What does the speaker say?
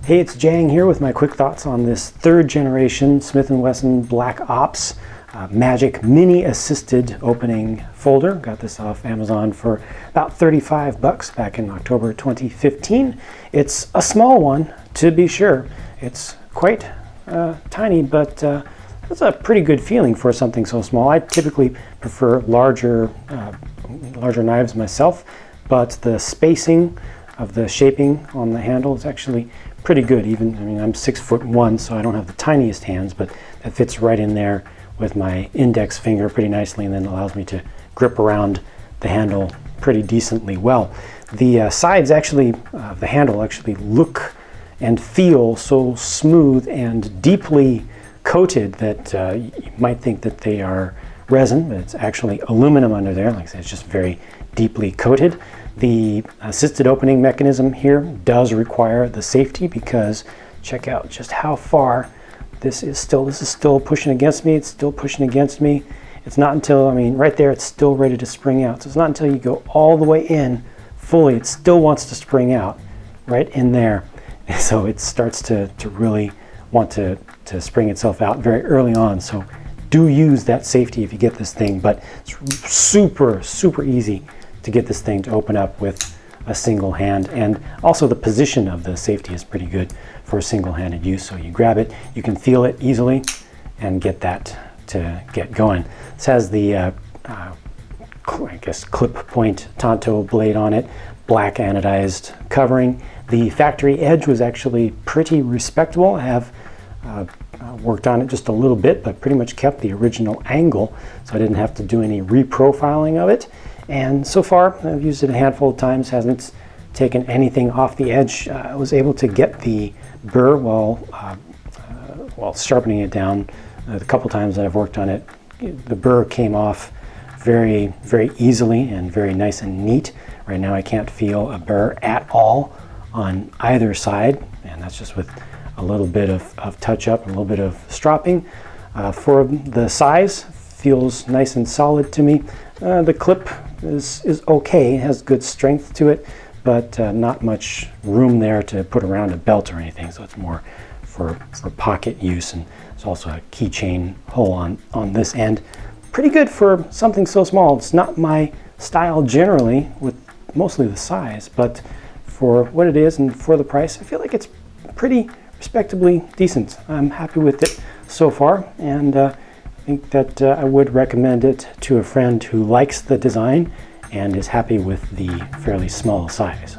Hey, it's Jang here with my quick thoughts on this third generation Smith & Wesson Black Ops M.A.G.I.C mini assisted opening folder. Got this off Amazon for about 35 bucks back in October 2015. It's a small one, to be sure. It's quite tiny, but it's a pretty good feeling for something so small. I typically prefer larger knives myself, but the spacing of the shaping on the handle is actually pretty good. Even, I mean, I'm 6'1", so I don't have the tiniest hands, but that fits right in there with my index finger pretty nicely, and then allows me to grip around the handle pretty decently well. The sides actually, the handle actually look and feel so smooth and deeply coated that you might think that they are resin, but it's actually aluminum under there. Like I said, it's just very deeply coated. The assisted opening mechanism here does require the safety, because check out just how far this is still pushing against me. It's still pushing against me. It's not until, I mean, right there, it's still ready to spring out. So it's not until you go all the way in fully, it still wants to spring out right in there. So it starts to really want to spring itself out very early on. So do use that safety if you get this thing, but it's super easy to get this thing to open up with a single hand. And also the position of the safety is pretty good for single-handed use. So you grab it, you can feel it easily and get that to get going. This has the I guess clip point Tonto blade on it, black anodized covering. The factory edge was actually pretty respectable. I have worked on it just a little bit, but pretty much kept the original angle, so I didn't have to do any reprofiling of it. And so far, I've used it a handful of times, hasn't taken anything off the edge. I was able to get the burr while sharpening it down. The couple times that I've worked on it, the burr came off very easily and very nice and neat. Right now I can't feel a burr at all on either side, and that's just with a little bit of touch up, a little bit of stropping. For the size, feels nice and solid to me. The clip is okay, it has good strength to it, but not much room there to put around a belt or anything, so it's more for pocket use. And there's also a keychain hole on this end. Pretty good for something so small. It's not my style generally, with mostly the size, but for what it is and for the price, I feel like it's pretty respectably decent. I'm happy with it so far, and I think that I would recommend it to a friend who likes the design and is happy with the fairly small size.